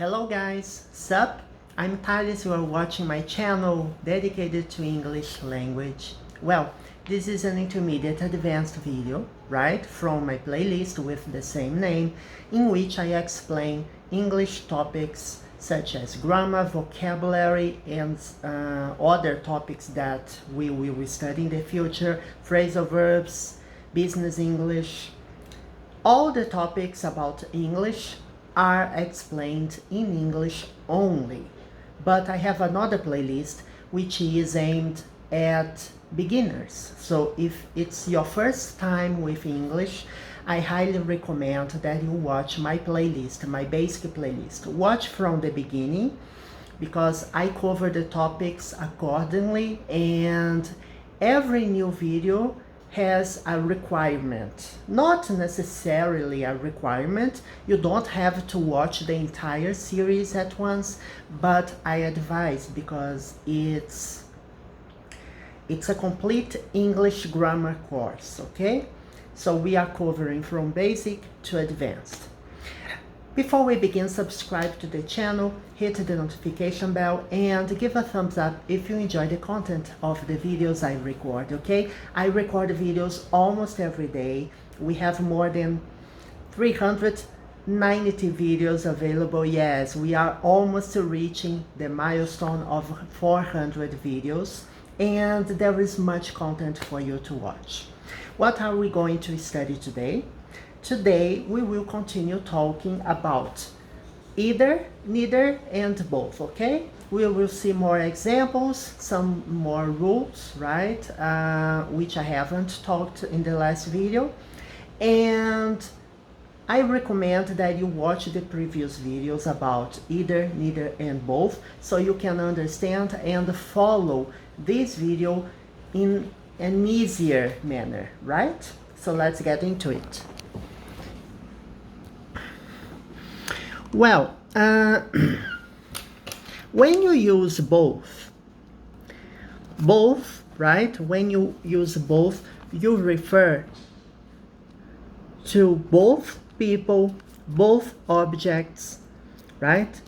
Hello guys, sup? I'm Thales, you are watching my channel dedicated to English language. Well, this is an intermediate advanced video, right, from my playlist with the same name, in which I explain English topics such as grammar, vocabulary, and other topics that we will study in the future, phrasal verbs, business English. All the topics about English are explained in English only, but I have another playlist which is aimed at beginners. So if it's your first time with English, I highly recommend that you watch my playlist, my basic playlist. Watch from the beginning because I cover the topics accordingly, and every new video has a requirement. Not necessarily a requirement, you don't have to watch the entire series at once, but I advise because it's a complete English grammar course, okay? So we are covering from basic to advanced. Before we begin, subscribe to the channel, hit the notification bell, and give a thumbs up if you enjoy the content of the videos I record, okay? I record videos almost every day. We have more than 390 videos available. Yes, we are almost reaching the milestone of 400 videos, and there is much content for you to watch. What are we going to study today? Today we will continue talking about either, neither, and both, okay? We will see more examples, some more rules, right? Which I haven't talked in the last video. And I recommend that you watch the previous videos about either, neither, and both, so you can understand and follow this video in an easier manner, right? So let's get into it. Well, when you use both, right? When you use both, you refer to both people, both objects, right?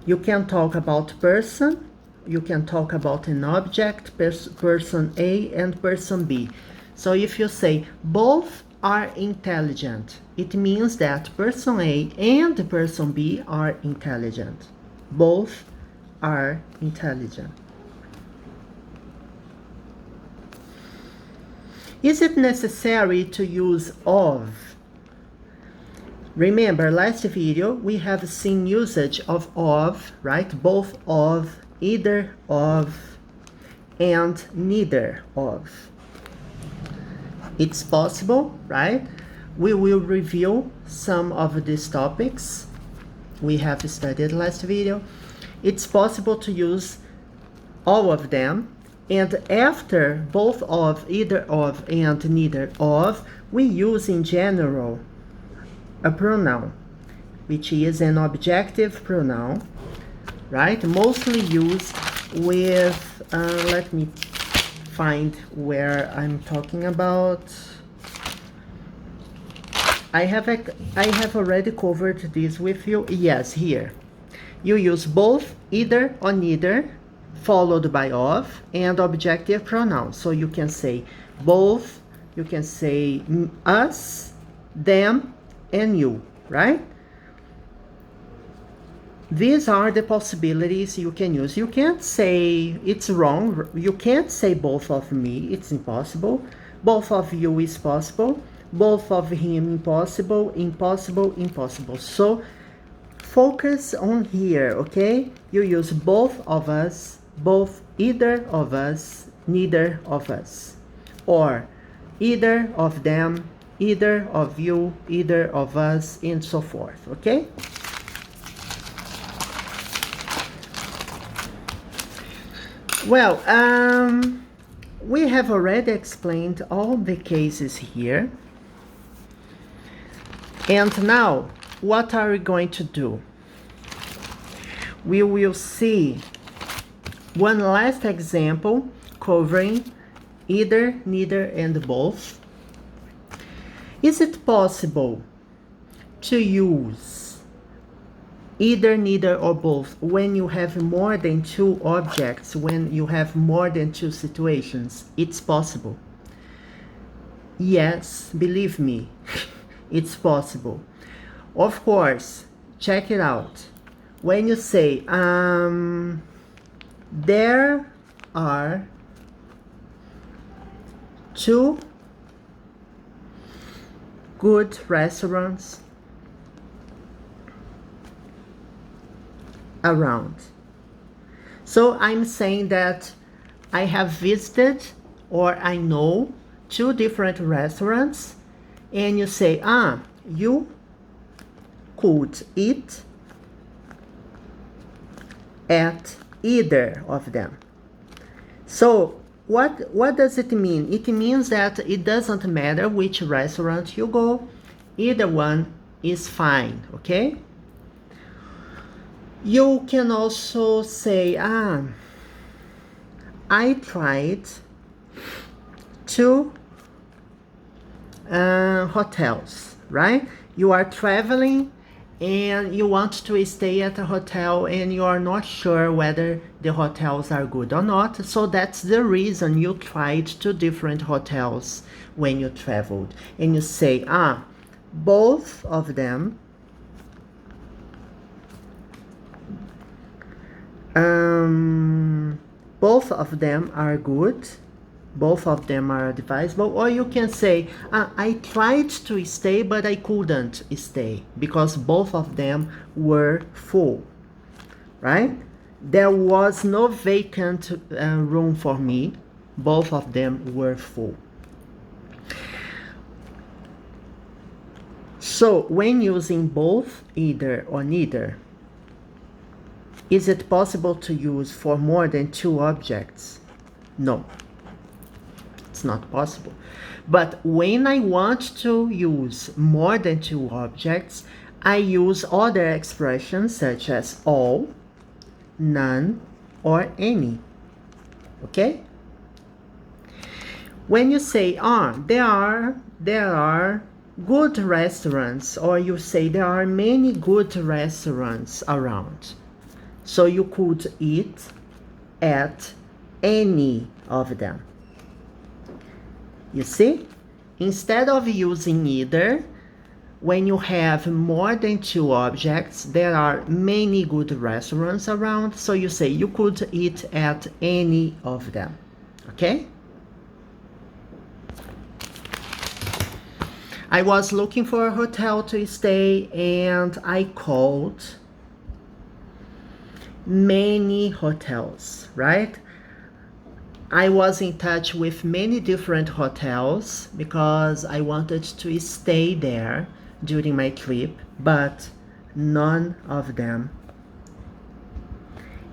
You can talk about person, you can talk about an object, person A and person B. So if you say both are intelligent, it means that person A and person B are intelligent. Both are intelligent. Is it necessary to use of? Remember, last video we have seen usage of, right? Both of, either of, and neither of. It's possible, right? We will review some of these topics we have studied last video. It's possible to use all of them, and after both of, either of, and neither of, we use in general a pronoun, which is an objective pronoun, right? Mostly used with, let me find where I'm talking about. I have already covered this with you. Yes, here. You use both, either or neither, followed by of, and objective pronouns. So you can say both, you can say us, them, and you, right? These are the possibilities you can use. You can't say it's wrong. You can't say both of me. It's impossible. Both of you is possible. Both of him impossible. Impossible, impossible. So focus on here, okay? You use both of us, both, either of us, neither of us, or either of them, either of you, either of us, and so forth, okay? Well, we have already explained all the cases here. And now, what are we going to do? We will see one last example covering either, neither, and both. Is it possible to use either, neither, or both. When you have more than two objects, when you have more than two situations, it's possible. Yes, believe me, it's possible. Of course, check it out. When you say, there are two good restaurants around. So I'm saying that I have visited or I know two different restaurants, and you say, you could eat at either of them. So what does it mean? It means that it doesn't matter which restaurant you go, either one is fine, okay? You can also say, I tried two hotels, right? You are traveling and you want to stay at a hotel and you are not sure whether the hotels are good or not. So that's the reason you tried two different hotels when you traveled. And you say, both of them are good, both of them are advisable. Or you can say, I tried to stay but I couldn't stay because both of them were full, right? There was no vacant room for me, both of them were full. So when using both, either, or neither, is it possible to use for more than two objects? No, it's not possible. But when I want to use more than two objects, I use other expressions such as all, none, or any. Okay? When you say, there are good restaurants, or you say there are many good restaurants around. So you could eat at any of them. You see? Instead of using either, when you have more than two objects, there are many good restaurants around, so you say you could eat at any of them. Okay? I was looking for a hotel to stay and I called many hotels, right? I was in touch with many different hotels because I wanted to stay there during my trip, but none of them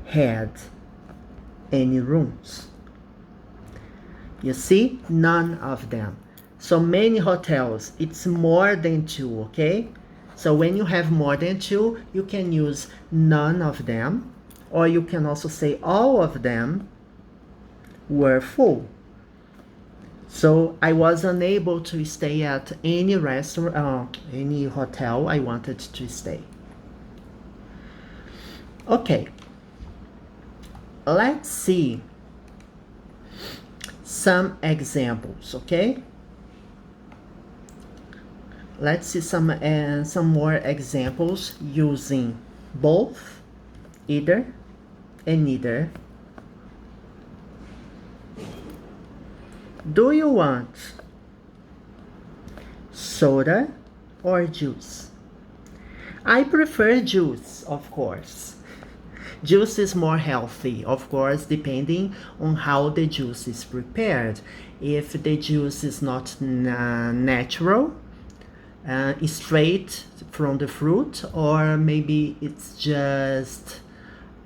had any rooms. You see, none of them. So many hotels, it's more than two, okay? So when you have more than two, you can use none of them, or you can also say all of them were full. So I was unable to stay at any restaurant, any hotel I wanted to stay. Okay, let's see some examples, okay? Let's see some more examples using both, either, and neither. Do you want soda or juice? I prefer juice, of course. Juice is more healthy, of course, depending on how the juice is prepared. If the juice is not natural, straight from the fruit, or maybe it's just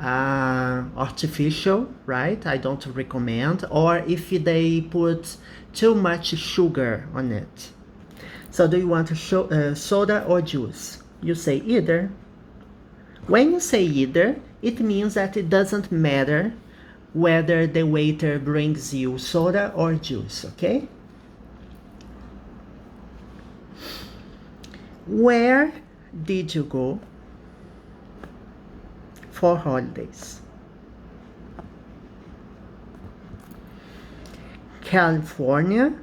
artificial, right? I don't recommend. Or if they put too much sugar on it. So do you want soda or juice? You say either. When you say either, it means that it doesn't matter whether the waiter brings you soda or juice, okay? Where did you go? for holidays. California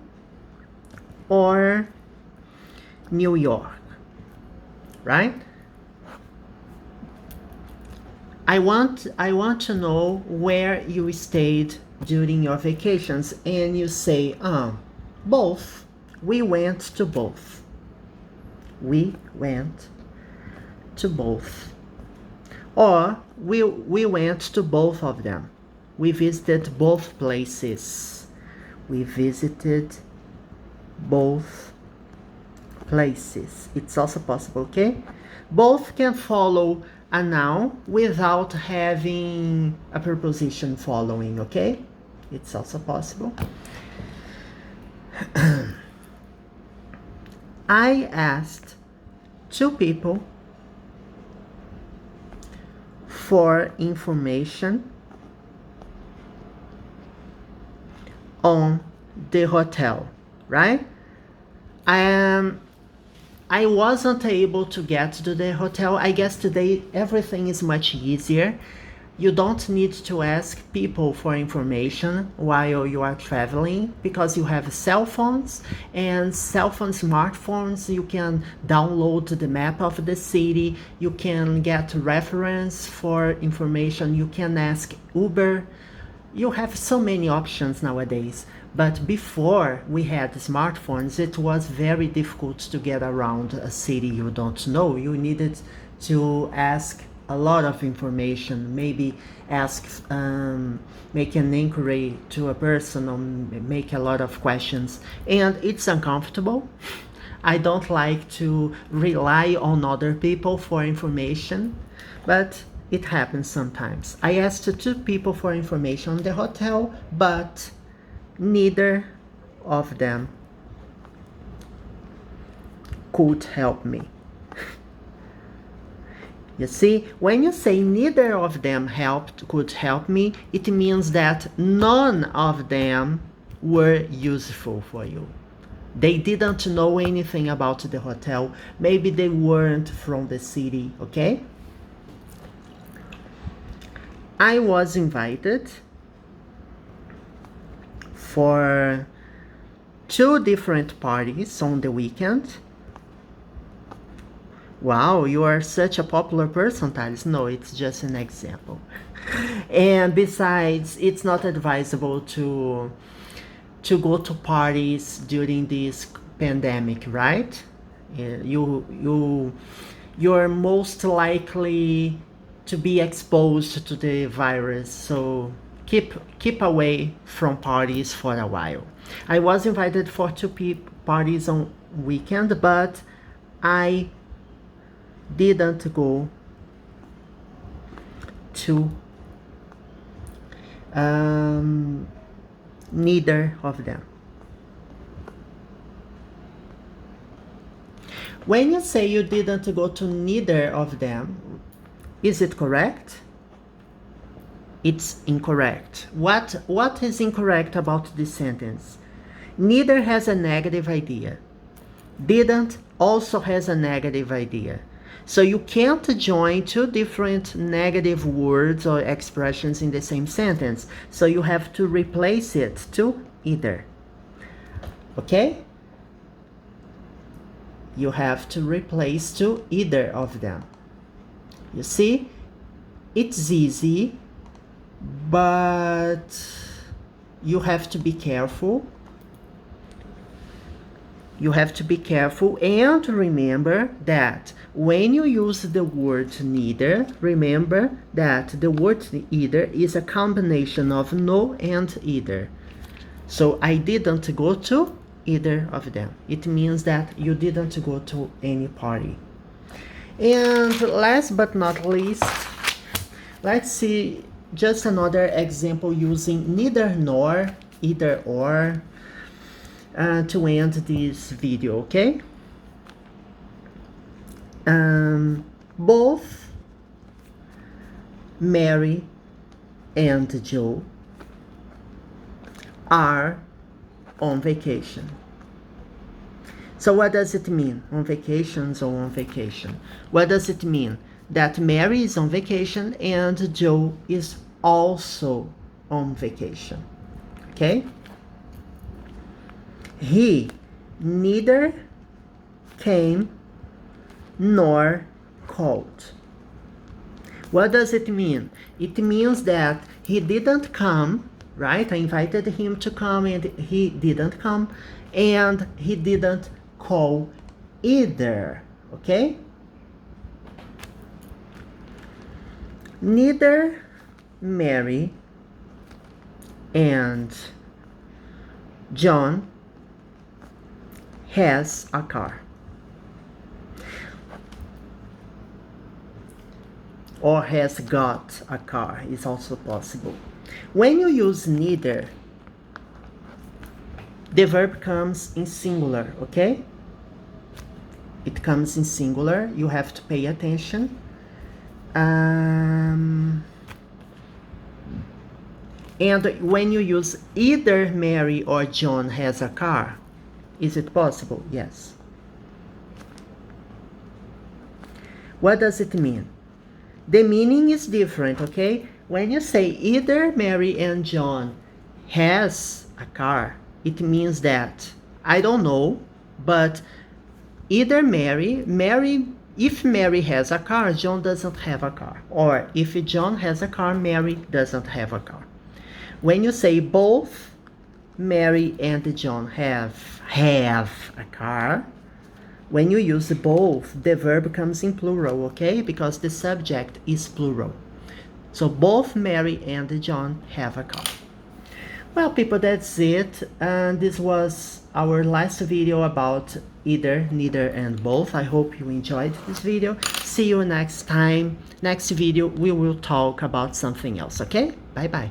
or New York, right? I want to know where you stayed during your vacations, and you say, both. We went to both. We went to both. Or we went to both of them. We visited both places. We visited both places. It's also possible, okay? Both can follow a noun without having a preposition following, okay? It's also possible. I asked two people for information on the hotel, right? I wasn't able to get to the hotel. I guess today everything is much easier. You don't need to ask people for information while you are traveling because you have cell phones, and smartphones, you can download the map of the city, you can get reference for information, you can ask Uber. You have so many options nowadays. But before we had smartphones, it was very difficult to get around a city you don't know. You needed to ask a lot of information, maybe make an inquiry to a person or make a lot of questions. And it's uncomfortable. I don't like to rely on other people for information, but it happens sometimes. I asked two people for information on the hotel, but neither of them could help me. You see, when you say neither of them could help me, it means that none of them were useful for you. They didn't know anything about the hotel. Maybe they weren't from the city, okay? I was invited for 2 different parties on the weekend. Wow, you are such a popular person, Thales. No, it's just an example. And besides, it's not advisable to go to parties during this pandemic, right? You're most likely to be exposed to the virus, so keep away from parties for a while. I was invited for 2 parties on weekend, but I didn't go to neither of them. When you say you didn't go to neither of them, is it correct? It's incorrect. What is incorrect about this sentence? Neither has a negative idea. Didn't also has a negative idea. So you can't join 2 different negative words or expressions in the same sentence. So you have to replace it to either. Okay? You have to replace to either of them. You see? It's easy, but you have to be careful. You have to be careful and remember that when you use the word neither, remember that the word either is a combination of no and either. So I didn't go to either of them. It means that you didn't go to any party. And last but not least, let's see just another example using neither nor, either or, to end this video, okay? Both Mary and Joe are on vacation. So what does it mean? On vacations or on vacation? What does it mean? that Mary is on vacation and Joe is also on vacation. Okay? He neither came nor called. What does it mean? It means that he didn't come, right? I invited him to come and he didn't come, and he didn't call either, okay? Neither Mary and John has a car. Or has got a car is also possible. When you use neither, the verb comes in singular, okay? It comes in singular. You have to pay attention. And when you use either Mary or John has a car, is it possible? Yes. What does it mean? The meaning is different, okay? When you say either Mary and John has a car, it means that, I don't know, but either if Mary has a car, John doesn't have a car. Or if John has a car, Mary doesn't have a car. When you say both Mary and John have a car, when you use both, the verb comes in plural, okay? Because the subject is plural. So both Mary and John have a car. Well, people, that's it. And this was our last video about either, neither, and both. I hope you enjoyed this video. See you next time. Next video, we will talk about something else, okay? Bye-bye.